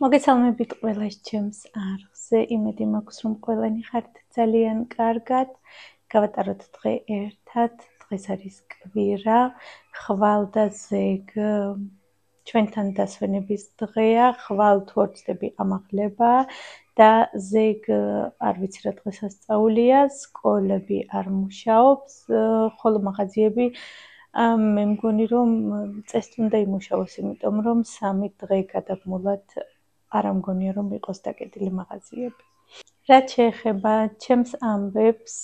მოგესალმებით ყველას ჩემს არხზე. იმედი მაქვს, რომ ყველანი ხართ ძალიან კარგად. გავატაროთ დღე ერთად. დღეს არის კვირა, ხვალ და ზეგ ჩვენთან დასვენების დღეა. ხვალ თუ არ ვცდები ამაღლება და ზეგ არ ვიცი რა დღესასწაულია, სკოლები არ მუშაობს, ხოლო მაღაზიები მე მგონი რომ წესით უნდა იმუშაოს, იმიტომ რომ 3 დღე გადაგმულად არ მგონია რომ იყოს დაკეტილი მაღაზიები. რაც შეეხება ჩემს ამბებს,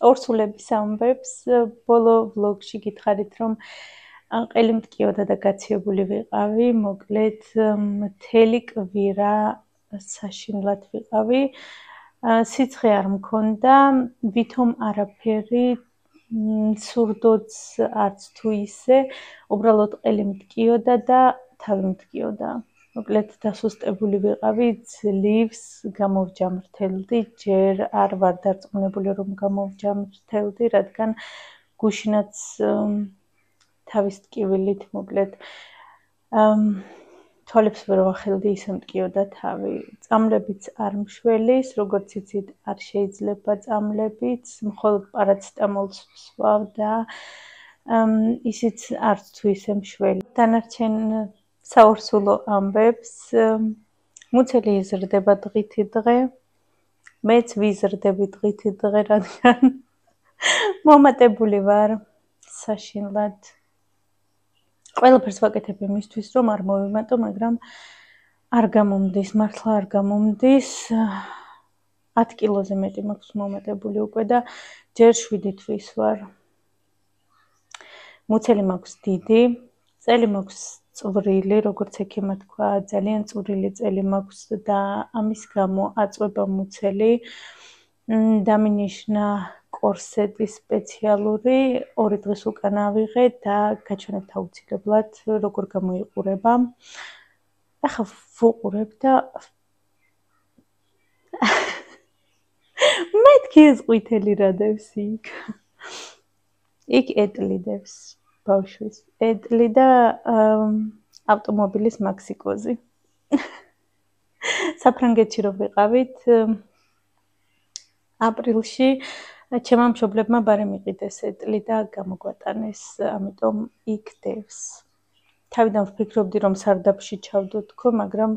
ორსულების ამბებს, ბოლო ვლოგში გითხარით რომ ყელი მტკიოდა და გაციებული ვიყავი, მოკლედ მთელი კვირა საშინლად ვიყავი. სიცხე არ მქონდა, ვითომ არაფერი სურდოც არც თუ ისე, უბრალოდ ყელი მტკიოდა და თავი მტკიოდა. მოკლედ დასუსტებული ვიყავი, ძლივს გამოვჯამრთელდი, ჯერ არ ვარ დარწმუნებული რომ გამოვჯამრთელდი, რადგან გუშინაც თავის ტკივილით, მოკლედ თვალებს ვერ ვახელდი, ისე მტკიოდა თავი. წამლებიც არ მშველის, როგორც იცით, არ შეიძლება წამლებიც, მხოლოდ პარაცეტამოლს ვსვავ და ისიც არც თუ ისე მშველი. დანარჩენ საორსულო ამბებს, მუცელი იზრდება დღითი დღე, მეც ვიზრდები დღითი დღე, რადგან მომატებული ვარ საშინლად. ყველაფერს ვაკეთებ იმისთვის, რომ არ მოვიმატო, მაგრამ არ გამომდის, მართლა არ გამომდის. 10 კილოზე მეტი მაქვს მომატებული უკვე და ჯერ 7 თვის ვარ. მუცელი მაქვს დიდი, წელი მაქვს წვრილი, როგორც ექიმმა თქვა, ძალიან წვრილი წელი მაქვს და ამის გამო აწვება მუცელი. დამინიშნა კორსეტი სპეციალური, 2 დღის უკან ავიღე და გაჩვენებთ აუცილებლად როგორ გამოიყურება. ახლა ვუყურებ და მეთქი ეს ყვითელი რა დევს იქ. იქ ეტლიდებს ბავშვის, ეტლი და ავტომობილის მაქსიკოზი. საფრანგეთში რო ვიყავით, აპრილში ჩემმა მშობლებმა ბარემ იყიდეს ეტლი და გამოგვატანეს, ამიტომ იქ დევს. თავიდან ვფიქრობდი რომ სარდაფში ჩავდო თქო, მაგრამ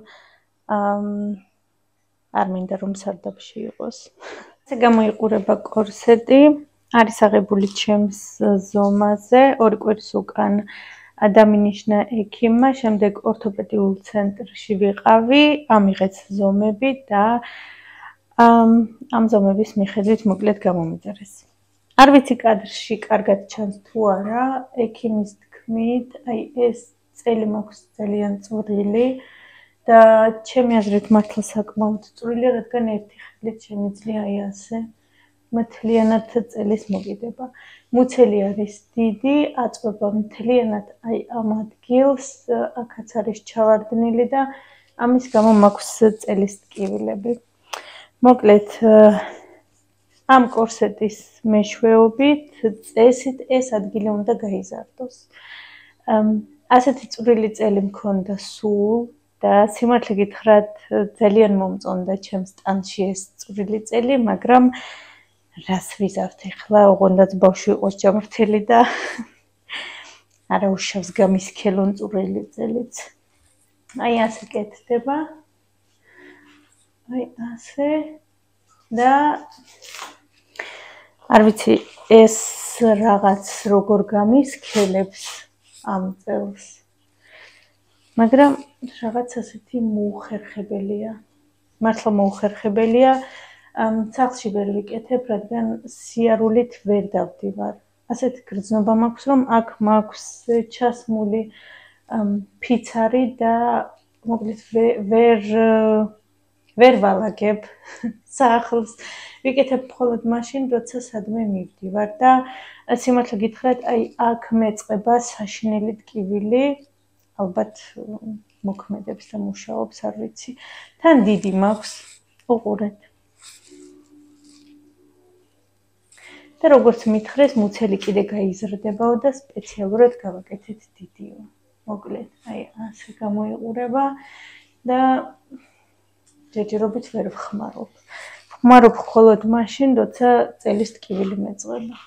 არ მინდა რომ სარდაფში იყოს. ასე გამოიყურება კორსეტი, არის აღებული ჩემს ზომაზე, 2 კვირის უკან დამინიშნა ექიმმა, შემდეგ ორთოპედიულ ცენტრში ვიყავი, ამიღեց ზომები და ამ ზომების მიხედვით მოკლედ გამომიწერეს. არ ვიცი კადრში კარგად ჩანს თუ არა, ექიმის თქმით, აი ეს წელი მაქვს ძალიან წვრილი და ჩემი აზრით მართლა საკმაოდ წვრილი, რადგან ერთი ხელით შემიძლია აი ასე მთლიანად წელის მოგიდება. მუცელი არის დიდი, აწვება მთლიანად აი ამ ადგილს, აქაც არის ჩავარდნილი და ამის გამო მაქვს წელის ტკივილები. მოკლედ ამ კორსეტის მეშვეობით წესით ეს ადგილი უნდა გაიზარდოს. ასეთი წვრილი წელი მქონდა სულ და სიმართლე გითხრათ ძალიან მომწონდა ჩემს ტანში ეს წვრილი წელი, მაგრამ რას ვიზავთ ახლა, ოღონდაც ბავშვი იყოს ჯამრთელი და არა უშავს გამისქელონ წვრილი წელიც. აი ასე კეთდება. აი ასე და არ ვიცი ეს რაღაც როგორ გამისქელებს ამ წელს, მაგრამ რაღაც ასეთი მოუხერხებელია. მართლა მოუხერხებელია. სახლში ვერ ვიკეთებ, რადგან სიარულით ვერ დავდივარ. ასეთი გრძნობა მაქვს, რომ აქ მაქვს ჩასმული ფიცარი და მოკლედ ვერ ვალაგებ სახლს. ვიკეთებ მხოლოდ მაშინ, როცა სადმე მივდივარ და სიმართლე გითხრათ, აი აქ მეწყება საშინელი ტკივილი, ალბათ მოქმედებს და მუშაობს, არ ვიცი. თან დიდი მაქვს, უყურეთ. და როგორც მითხრეს, მუცელი კიდე გაიზრდებაო და სპეციალურად გავაკეთეთ დიდიო. მოკლედ, აი ასე გამოიყურება. და ჯერჯერობით ვერ ვხმარობ. ვხმარობ მხოლოდ მაშინ, როცა წელის ტკივილი მეწყება.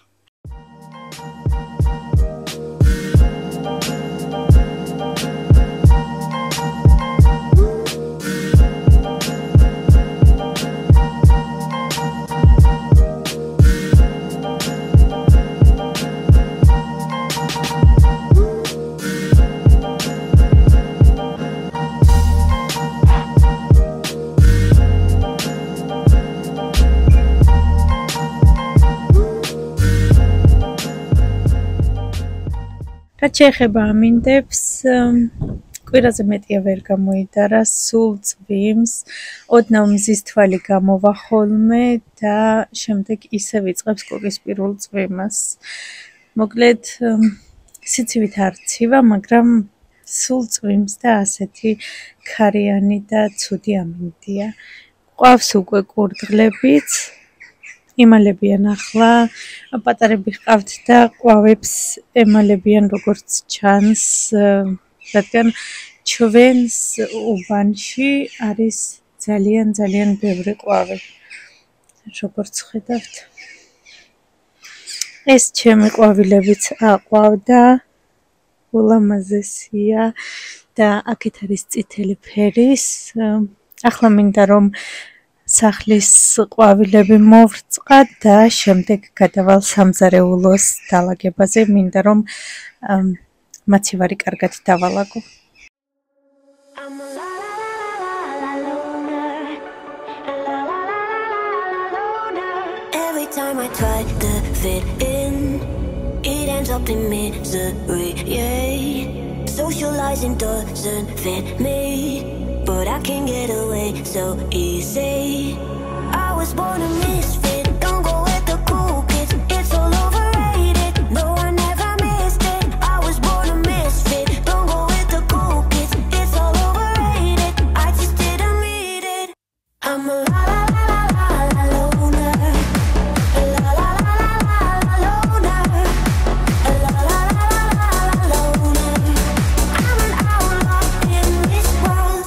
რაც შეეხება ამინდებს, კვირაზე მეტია ვერ გამოიდარა, სულ წვიმს, ოდნავ მზის თვალი გამოვა ხოლმე და შემდეგ ისე ვიწყებს კუპისპირულ წვიმას. მოკლედ, სიცივით არ ცივა, მაგრამ სულ წვიმს და ასეთი ქარიანი და ცუდი ამინდია. ყავს უკვე კურდღლებიც, იმალებიან ახლა, პატარები ჰყავთ და ყვავებს ემალებიან როგორც ჩანს, რადგან ჩვენს უბანში არის ძალიან ბევრი ყვავი. როგორც ხედავთ, ეს ჩემი ყვავილებიც აყვავდა, ულამაზესია და აქეთ არის წითელი ფერის. ახლა მინდა რომ სახლის ყვავილები მოვრწყა და შემდეგ გადავალ სამზარეულოს დალაგებაზე, მინდა რომ მაცივარი კარგად დავალაგო. Every time I try to fit in, it ends up in misery, yeah. Socializing doesn't fit me, but I can get away so easy. I was born a misfit, don't go with the cool kids, it's all overrated. No, I never missed it. I was born a misfit, don't go with the cool kids, it's all overrated. I just didn't read it. I'm a la la la la la loner, la la la la la loner, la la la la loner. I'm an outlaw in this world.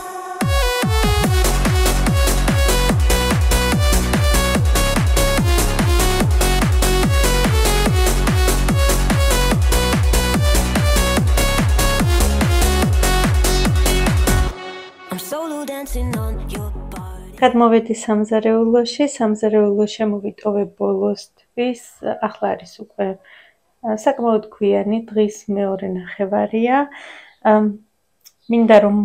I'm solo dancing on your body. გადმოვედი სამზარეულოში, სამზარეულოში მოვიტოვე ბოლოსთვის, ახლა არის უკვე საკმაოდ გვიანი, დღის მეორე ნახევარია. მინდა რომ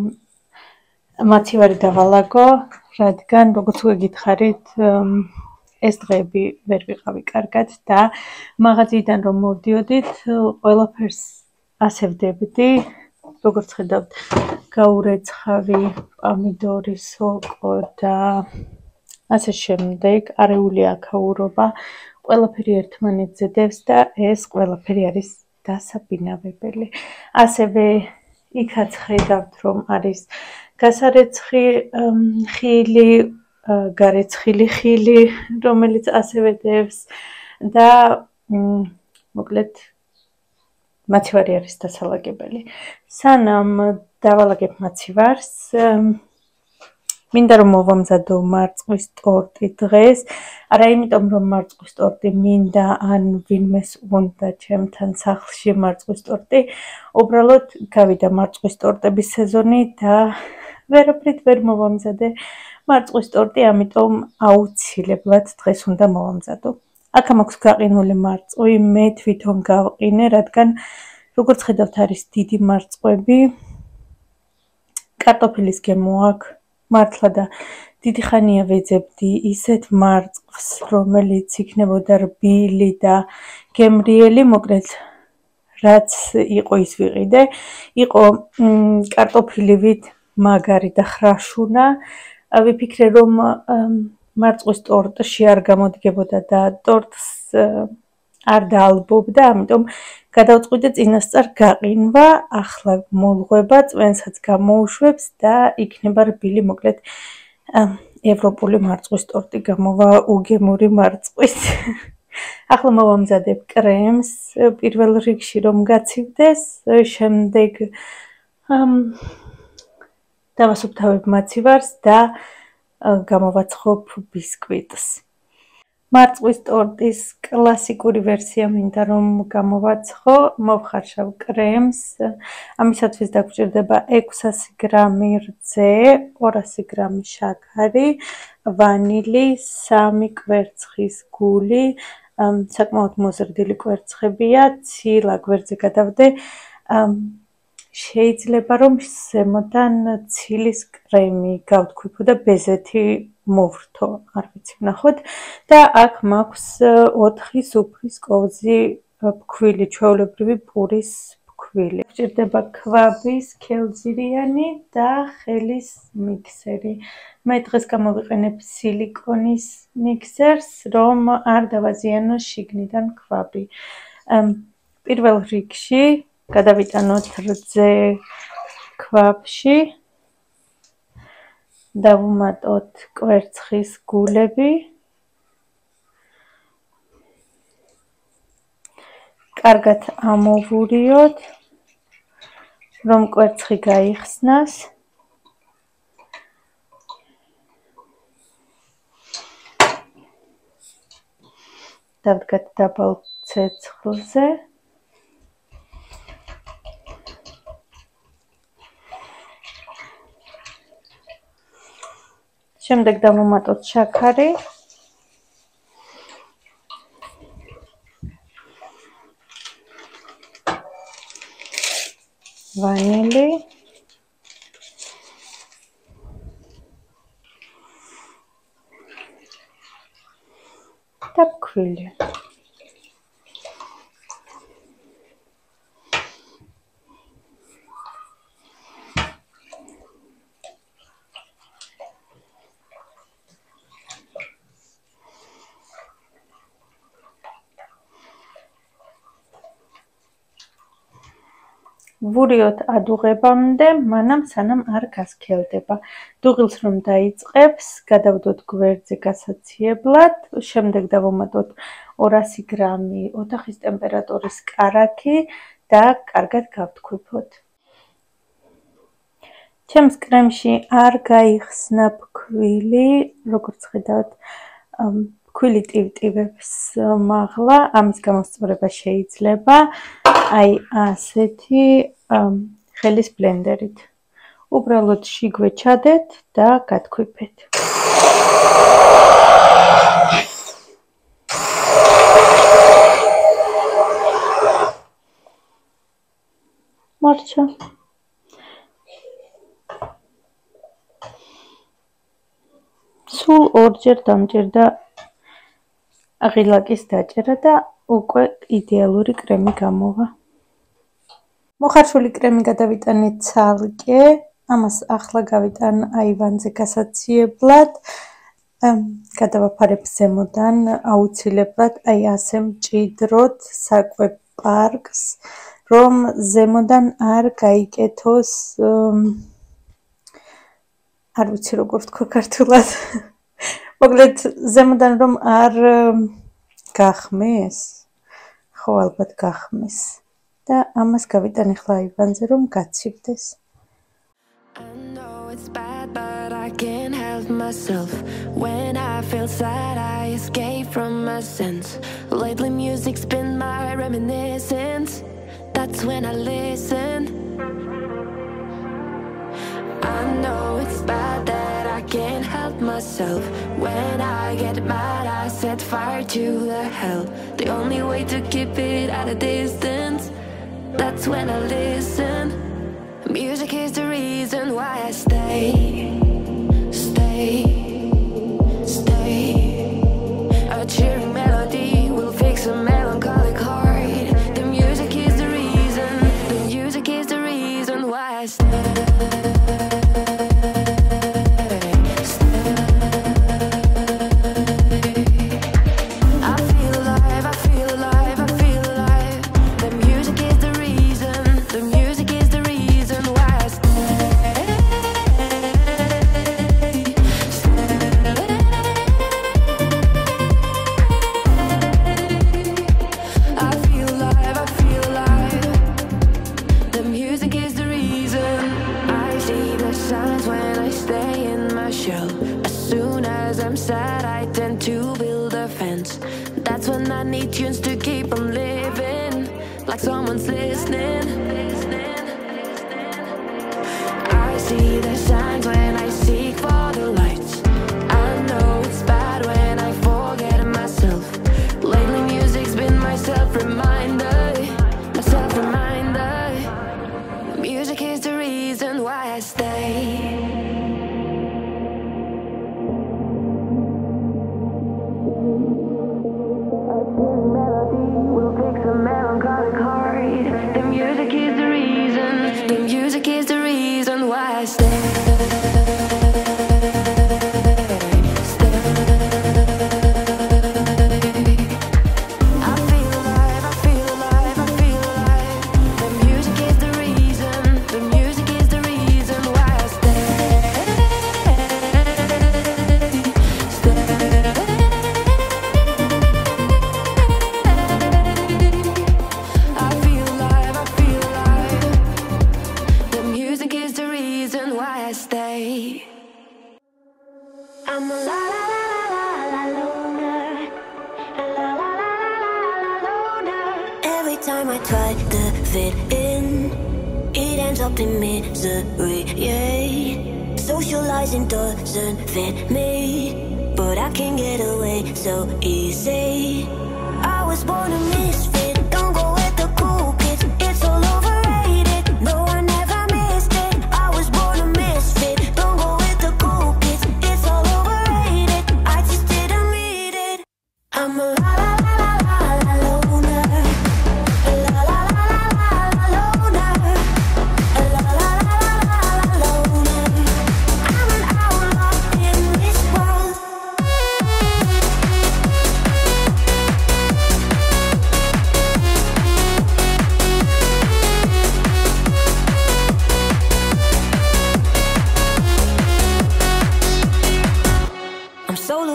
მაცივარი დავალაგო, რადგან როგორც გითხარით, ეს დღეები ვერ ვიყავი კარგად და მაღაზიიდან რომ მოვდიოდით, ყველაფერს ასევდებდი. როგორც ხედავთ, გაურეცხავი, პომიდორი, სოკო და ასე შემდეგ, არეული აქაურობა, ყველაფერი ერთმანეთზე დევს და ეს ყველაფერი არის დასაბინავებელი. ასევე იქაც ხედავთ, რომ არის გასარეცხი ხილი, გარეცხილი ხილი, რომელიც ასევე დევს და მოკლედ მაცივარი არის დასალაგებელი. სანამ დავალაგებ მაცივარს, მინდა რომ მოვამზადო მარწყვის ტორტი დღეს, არა იმიტომ რომ მარწყვის ტორტი მინდა ან ვინმეს უნდა ჩემთან სახლში მარწყვის ტორტი, უბრალოდ გავიდა მარწყვის ტორტების სეზონი და ვერაფრით ვერ მოვამზადე მარწყვის ტორტი, ამიტომ აუცილებლად დღეს უნდა მოვამზადო. აქ მაქვს გაყინული მარწყვი, მე თვითონ გავყინე, რადგან როგორც ხედავთ არის დიდი მარწყვები, კარტოფილის გემო აქვს, მართლა და დიდი ხანია ვეძებდი ისეთ მარწყვს, რომელიც იქნებოდა რბილი და გემრიელი, მოკლედ რაც იყო ის ვიყიდე, იყო კარტოფილივით მაგარი და ხრაშუნა, ვიფიქრე რომ მარწყვის ტორტში არ გამოდგებოდა და ტორტს არ დაალბობდა, ამიტომ გადავწყვიტე წინასწარ გაყინვა, ახლა მოლღვება, წვენსაც გამოუშვებს და იქნება რბილი, მოკლედ ევროპული მარწყვის ტორტი გამოვა უგემური მარწყვის. ახლა მოვამზადებ კრემს, პირველ რიგში რომ გაცივდეს, შემდეგ დავასუფთავებ მაცივარს და გამოვაცხობ ბისკვიტს. მარწყვის ტორტის კლასიკური ვერსია მინდა რომ გამოვაცხო, მოვხარშავ კრემს, ამისათვის დაგვრჩება 600 გრამი რძე, 200 გრამი შაქარი, ვანილი, 3 კვერცხის გული, საკმაოდ მოზრდილი კვერცხებია, ცილა გვერდზე გადავდე, შეიძლება რომ ზემოდან ცილის კრემი გავთქვიფო და ბეზეთი მოვრთო, არ ვიცი ვნახოთ და აქ მაქვს 4 სუფრის კოვზი ფქვილი, ჩვეულებრივი პურის ფქვილი. გვჭირდება ქვაბის, ქელძირიანი და ხელის მიქსერი. მე დღეს გამოვიყენებ სილიკონის მიქსერს, რომ არ დავაზიანო შიგნიდან ქვაბი. პირველ რიგში გადავიტანოთ რძე ქვაბში, დავუმატოთ კვერცხის გულები, კარგად ამოვურიოთ, რომ კვერცხი გაიხსნას. დავდგათ დაბალ ცეცხლზე. შემდეგ დავუმატოთ შაქარი. ვანილი. და ფქვილი. ვურიოთ ადუღებამდე, მანამ სანამ არ გასქელდება. დუღილს რომ დაიწყებს, გადავდოთ გვერდზე გასაციებლად, შემდეგ დავუმატოთ 200 გრამი ოთახის ტემპერატურის კარაქი და კარგად გავთქვიფოთ. ჩემს კრემში არ გაიხსნა ფქვილი, როგორც ხედავთ, ფქვილი ტივტივებს მაღლა, ამის გამოსწორება შეიძლება აი ასეთი ხელის ბლენდერით. უბრალოდ შიგვე ჩადეთ და გათქვიფეთ. მარჩა. სულ ორჯერ დამჭირდა ღილაკის დაჭერა და უკვე იდეალური კრემი გამოვა. მოხარშული კრემი გადავიტანე ცალკე, ამას ახლა გავიტან აივანზე გასაციებლად, გადავაფარებ ზემოდან აუცილებლად, აი ასე მჭიდროდ საკვებ პარკს, რომ ზემოდან არ გაიკეთოს, არ ვიცი როგორ ვთქვა ქართულად, მოკლედ ზემოდან რომ არ გახმეს, ხო ალბათ გახმეს და ამას გავიტან ახლა აივანზე რომ გაცივდეს. Can't help myself when I feel sad. I escape from my sense. Lately, music's been my reminiscence. That's when I listen. I know it's bad that I can't help myself. When I get mad, I set fire to the hell. The only way to keep it at a distance. That's when I listen. Music is the reason why I stay. A cheering melody will fix a melancholic heart. The music is the reason. The music is the reason why I stay. I feel alive, I feel alive, I feel alive. The music is the reason. The music is the reason why I stay. my shell. As soon as I'm sad, I tend to build a fence. That's when I need tunes to keep on living, like someone's listening. I see the signs when I seek for the lights. I know it's bad when I forget myself. Lately music's been my self-reminder. Music is the reason why I stay. Melody will fix a melancholic heart. The music is the reason. The music is the reason why I stay. Time I try to fit in, it ends up in misery, yeah. Socializing doesn't fit me, but I can get away so easy. I was born a misfit, don't go with the cool kids, it's all overrated. No, I never missed it. I was born a misfit, don't go with the cool kids, it's all overrated. I just didn't read it. I'm a la la la la la loner.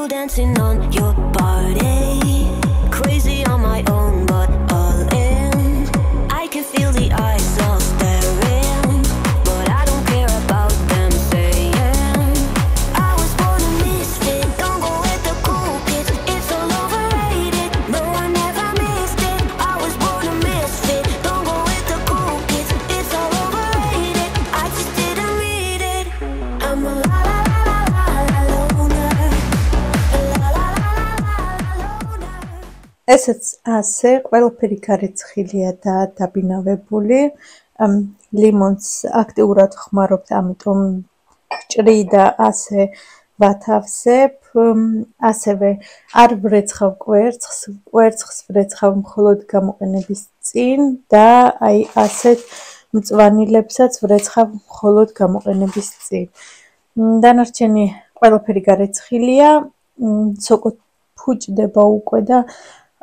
Dancing on your body, crazy on my own, but all in. I can feel the eyes all staring, but I don't care about them saying. I was born a misfit, don't go with the cool kids, it's all overrated. No, I never missed it. I was born a misfit, don't go with the cool kids, it's all overrated. I just didn't read it. I'm a la la la la la loner. ესეც ასე ყველაფერი გარიცხილია და დაბინავებული. ლიმონს აქტიურად ხმარობთ, ამიტომ ჭრი და ასე ვათავსებ. ასევე არ ვრეცხავ კვერცხს ვრეცხავ მხოლოდ გამოყენების წინ და აი ასეთ მწვანილებსაც ვრეცხავ მხოლოდ გამოყენების წინ. დანარჩენი ყველაფერი გარიცხილია, სოკო ფუჭდება უკვე და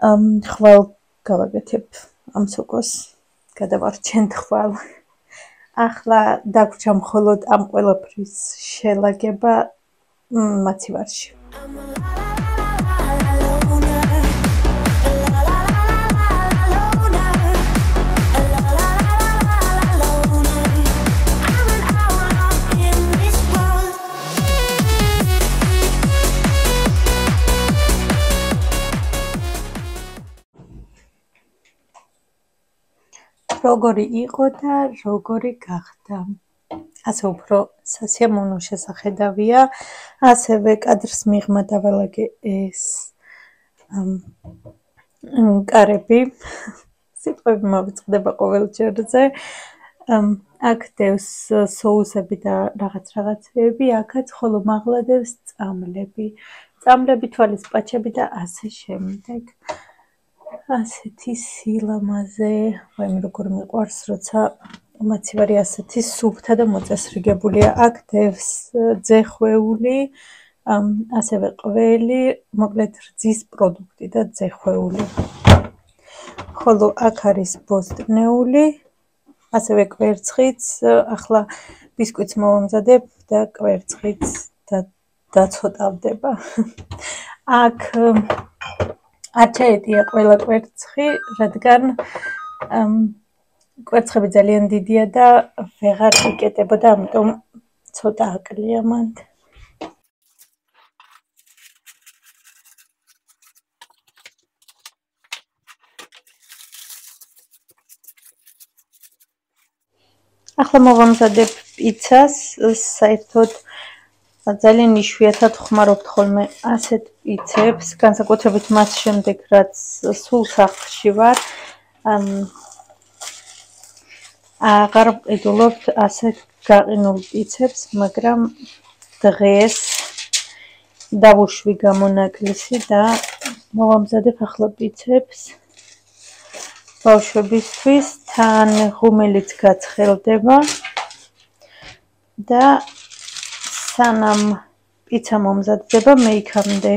ხვალ გავაკეთებ ამ სოკოს, გადავარჩენთ ხვალ. ახლა დაგვრჩა მხოლოდ ამ ყველაფრის შელაგება მაცივარში. როგორი იყო და როგორი გახდა. ასე უფრო სასიამოვნო შესახედავია, ასევე კადრს მიღმა დავალაგე ეს კარები. სიტყვები მოვიწყდება ყოველ ჯერზე. აქ დევს соусები და რაღაცეები, აქაც ხოლო მაღლა დევს წამლები. წამლები, თვალის პაჩები და ასე შემდეგ. ასეთი სილამაზე, ვაიმე როგორ მიყვარს, როცა მაცივარი ასეთი სუფთა და მოწესრიგებულია. აქ დევს ძეხვეული, ასევე ყველი, მოკლედ რძის პროდუქტი და ძეხვეული. ხოლო აქ არის ბოსტნეული, ასევე კვერცხიც, ახლა ბისკვიტს მოვამზადებ და კვერცხიც დაცოტავდება. აქ არ ჩაეტია ყველა კვერცხი, რადგან კვერცხები ძალიან დიდია და ვეღარ იკეტებოდა, ამიტომ ცოტა აკლია მანდ. ახლა მოვამზადებ პიცას, საერთოდ ძალიან იშვიათად ხმარობთ ხოლმე ასეთ პიცებს, განსაკუთრებით მას შემდეგ, რაც სულ სახლში ვარ. აღარ ვყიდულობთ ასეთ გაყინულ პიცებს, მაგრამ დღეს დავუშვი გამონაკლისი და მოვამზადებ ახლა პიცებს ბავშვებისთვის, თან ღუმელიც გაცხელდება და სანამ პიცა მომზადდება, მე იქამდე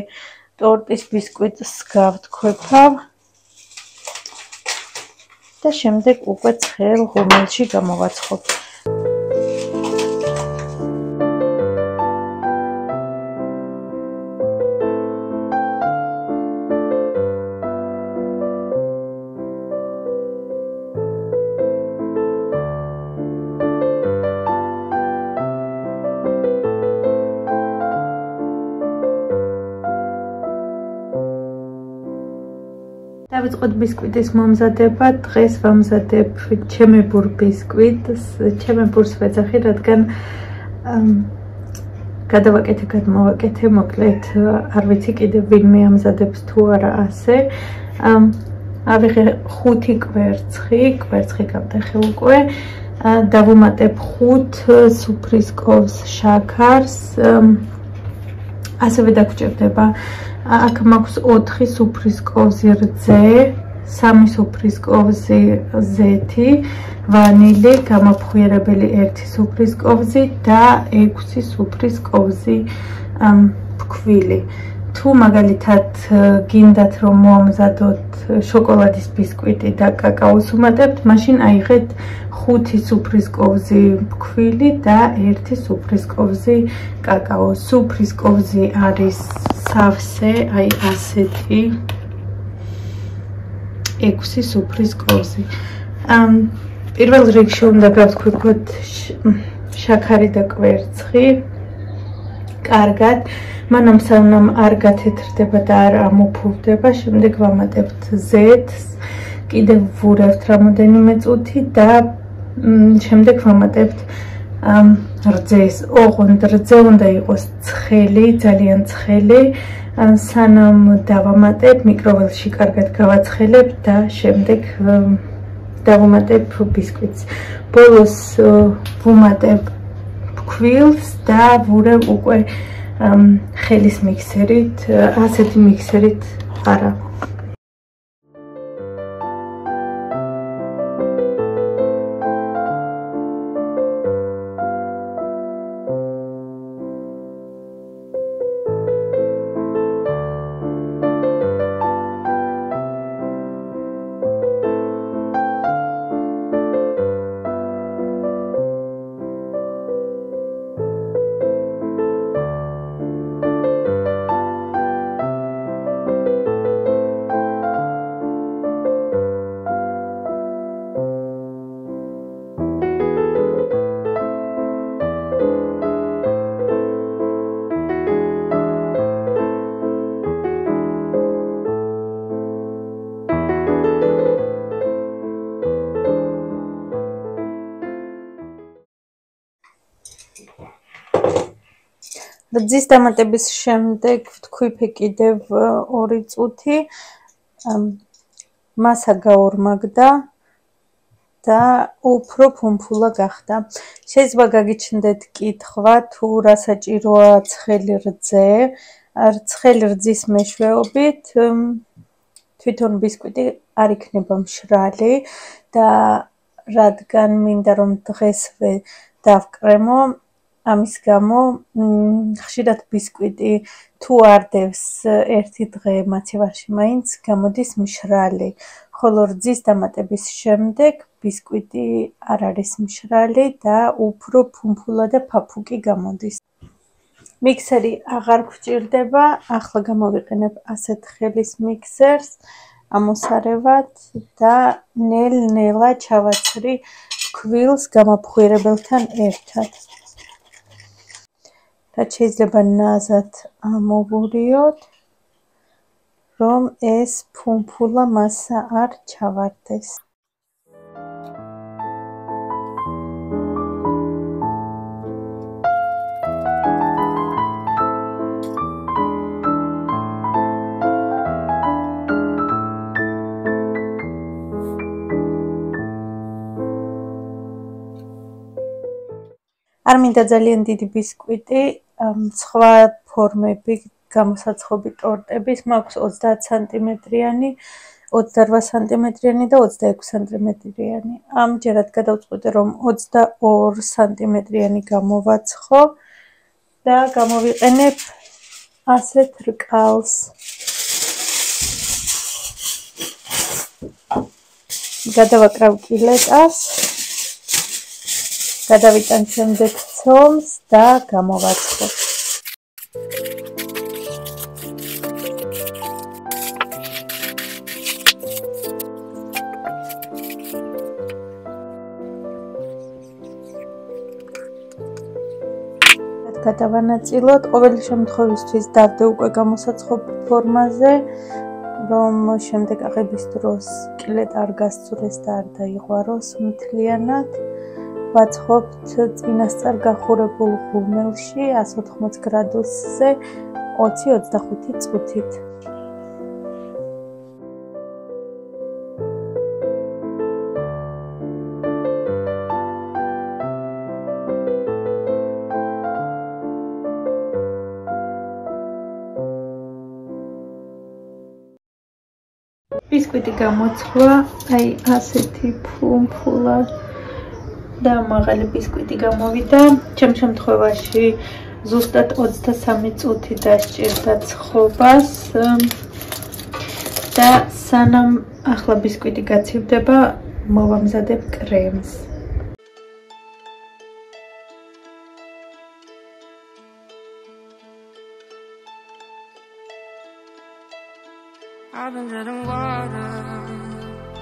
ტორტის ბისკვიტს გავთქვეფავ და შემდეგ უკვე ცხელ ღუმელში გამოვაცხობ. დავიწყოთ ბისკვიტის მომზადება. დღეს ვამზადებ ჩემებურ ბისკვიტს. ჩემებურს ვეძახი, რადგან გადავაკეთე, გადმოვაკეთე, მოკლედ არ ვიცი კიდევ ვინმე ამზადებს თუ არა ასე. ავიღე 5 კვერცხი გავდახე უკვე. დავუმატებ 5 სუფრის kovs შაქარს. ასევე დაგჭირდება აქ მაქვს 4 სუფრის kovs-ი რძე, 3 სუფრის kovs-ი ზეთი, ვანილი, გამაფხვიარებელი 1 სუფრის kovs-ი და 6 სუფრის kovs-ი ფქვილი. თუ მაგალითად გინდათ რომ მოამზადოთ შოკოლადის ბისკვიტი და კაკაოს უმატებთ, მაშინ აიღეთ 5 სუფრის kovs-ი ფქვილი და 1 სუფრის kovs-ი კაკაო. სუფრის kovs-ი არის სავსე, აი ასეთი 6 სუფრის kovs-ი. პირველ რიგში უნდა გავთქვიფოთ შაქარი და კვერცხი კარგად. მანამ სანამ არ გათეთრდება და არ ამოფურდება, შემდეგ ვამატებთ ზეთს, კიდევ ვურავთ რამოდენიმე წუთი და შემდეგ ვამატებთ რძეს. ოღონდ რძე უნდა იყოს ცხელი, ძალიან ცხელი. სანამ დავამატებ, მიკროველში კარგად გავაცხელებ და შემდეგ დავუმატებ ბისკვიტს. ბოლოს ვუმატებ ფქვილს და ვურავ უკვე ხელის მიქსერით, ასეთი მიქსერით არა. რძის დამატების შემდეგ ვთქვიფე კიდევ 2 წუთი. მასა გაორმაგდა და უფრო ფუმფულა გახდა. შეიძლება გაგიჩნდეთ კითხვა თუ რა საჭიროა ცხელი რძე. ცხელი რძის მეშვეობით თვითონ ბისკვიტი არ იქნება მშრალი და რადგან მინდა რომ დღესვე დავკრემო, ამის გამო ხშირად ბისკვიტი თუ არ დევს 1 დღე მაცივარში მაინც გამოდის მშრალი, ხოლო რძის დამატების შემდეგ ბისკვიტი არ არის მშრალი და უფრო ფუმფულა და ფაფუკი გამოდის. მიქსერი აღარ გვჭირდება, ახლა გამოვიყენებ ასეთ ხელის მიქსერს ამოსარევად და ნელ-ნელა ჩავაცრი ფქვილს გამაფხვიარებელთან ერთად. რაც შეიძლება ნაზად ამოვურიოთ, რომ ეს ფუმფულა მასა არ ჩავარდეს. არ მინდა ძალიან დიდი ბისკვიტი, სხვა ფორმები, გამოსაცხობი ტორტების მაქვს 30 სანტიმეტრიანი, 28 სანტიმეტრიანი და 26 სანტიმეტრიანი. ამჯერად გადავწყვიტე, რომ 22 სანტიმეტრიანი გამოვაცხო და გამოვიყენებ ასეთ რკალს. გადავაკრავ კილეტას, გადავიტან შემდეგ ცომს და გამოვაცხობ. გადავანაწილოთ, ყოველი შემთხვევისთვის დავდე უკვე გამოსაცხობ ფორმაზე, რომ შემდეგ აღების დროს კილეტა არ გასწურეს და არ დაიღვაროს მთლიანად. ვაცხობთ წინასწარ გახურებულ ღუმელში 180 გრადუსზე 20-25 წუთით. ბისკვიტი გამოცხვა, აი ასეთი ფუმფულა და მაღალი ბისკვიტი გამოვიდა. ჩემ შემთხვევაში ზუსტად 23 წუთი დასჭირდა ცხობას და სანამ ახლა ბისკვიტი გაცივდება, მოვამზადებ კრემს. I've been drinking water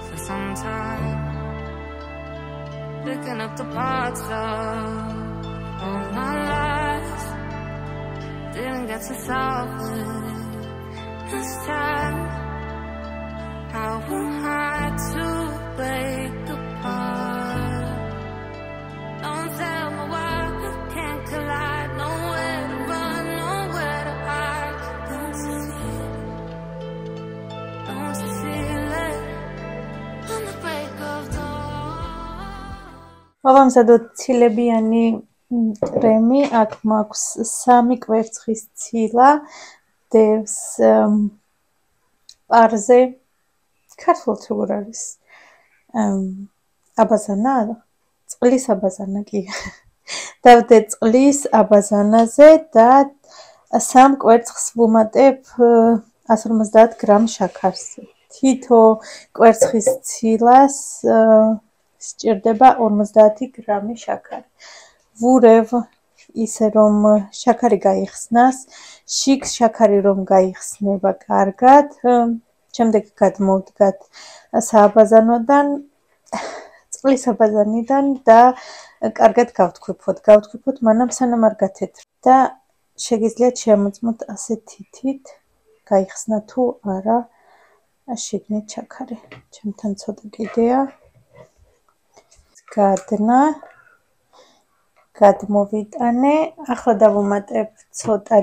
for some time, picking up the parts of all my life. Didn't get to solve it this time. How am I to break apart? Don't tell me why we can't collide. Nowhere to run, nowhere to hide. Don't you feel it on the break of dawn? მოვამზადოთ ცილებიანი კრემი, აქ მაქვს 3 კვერცხის ცილა, დევს პარზე, ქართულად როგორ არის? აბაზანა? წყლის აბაზანა კი. დავდე წყლის აბაზანაზე და 3 კვერცხს ვუმატებ 150 გრამ შაქარს. თითო კვერცხის ცილას სჭირდება 50 გრამი შაქარი. ვურევ ისე რომ შაქარი გაიხსნას, შიგ შაქარი რომ გაიხსნება კარგად, შემდეგ გადმოვდგათ სააბაზანოდან, წყლის აბაზანიდან და კარგად გავთქვიფოთ, მანამ სანამ არ გათეთრ და შეგიძლიათ შემოწმოთ ასე თითით, გაიხსნა თუ არა შიგნით შაქარი. ჩემთან ცოტა კიდეა. გადნა გადმოვიტანე, ახლა დავუმატებ ცოტა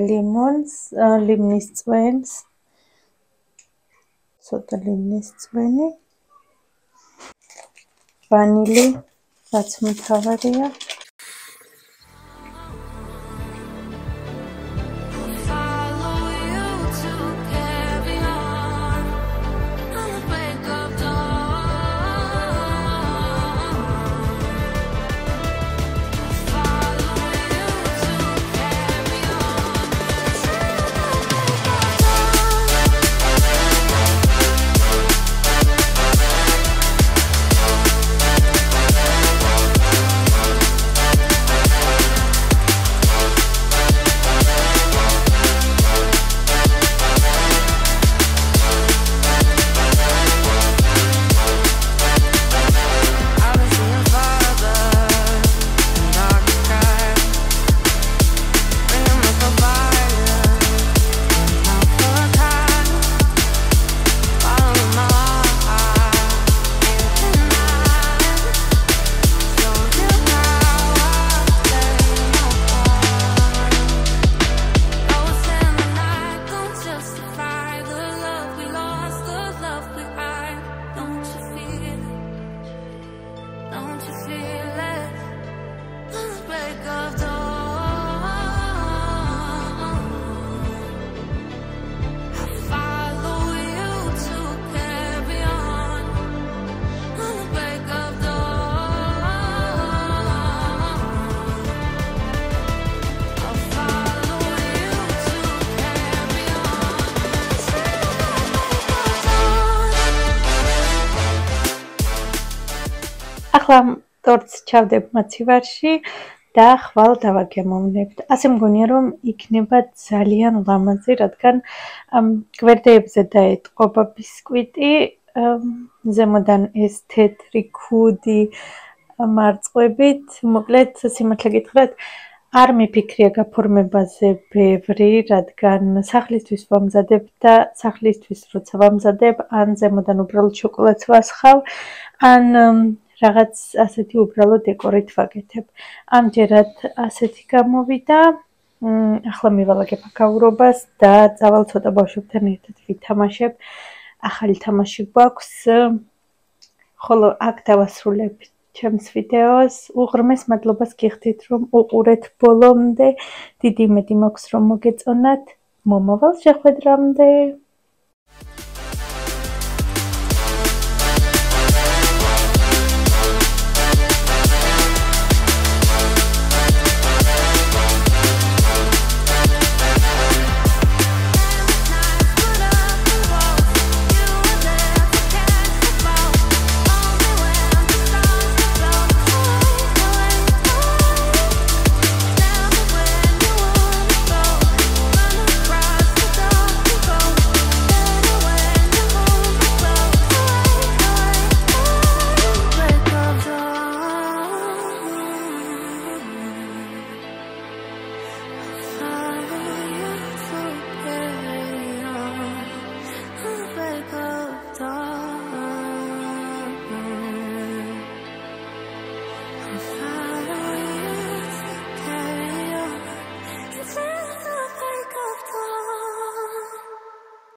ლიმნის წვენს, ვანილი, რაც მთავარია. ახლა ტორტს ჩავდებ მოცივარში და ხვალ დავაგემოვნებთ. ასე მგონია რომ იქნება ძალიან ლამაზი, რადგან გვერდებზე დაეტყობა ბისკვიტი, ზემოდან ეს თეთრი ქუდი მარწყვებით, მოკლედ სიმართლე გითხრათ, არ მიფიქრია გაფორმებაზე ბევრი, რადგან სახლისთვის ვამზადებ და სახლისთვის როცა ვამზადებ, ან ზემოდან უბრალოდ შოკოლადს ვასხავ, ან რაღაც ასეთი უბრალო დეკორით ვაკეთებ. ამჯერად ასეთი გამოვიდა. ახლა მივალაგებ აკავრობას და წავალ ცოტა ბავშვებთან ერთად ვითამაშებ. ახალი თამაში გვაქვს. ხოლო აქ დავასრულებ ჩემს ვიდეოს. უღრმეს მადლობას გიხდით რომ უყურეთ ბოლომდე. დიდი იმედი მაქვს რომ მოგეწონათ. მომავალ შეხვედრამდე.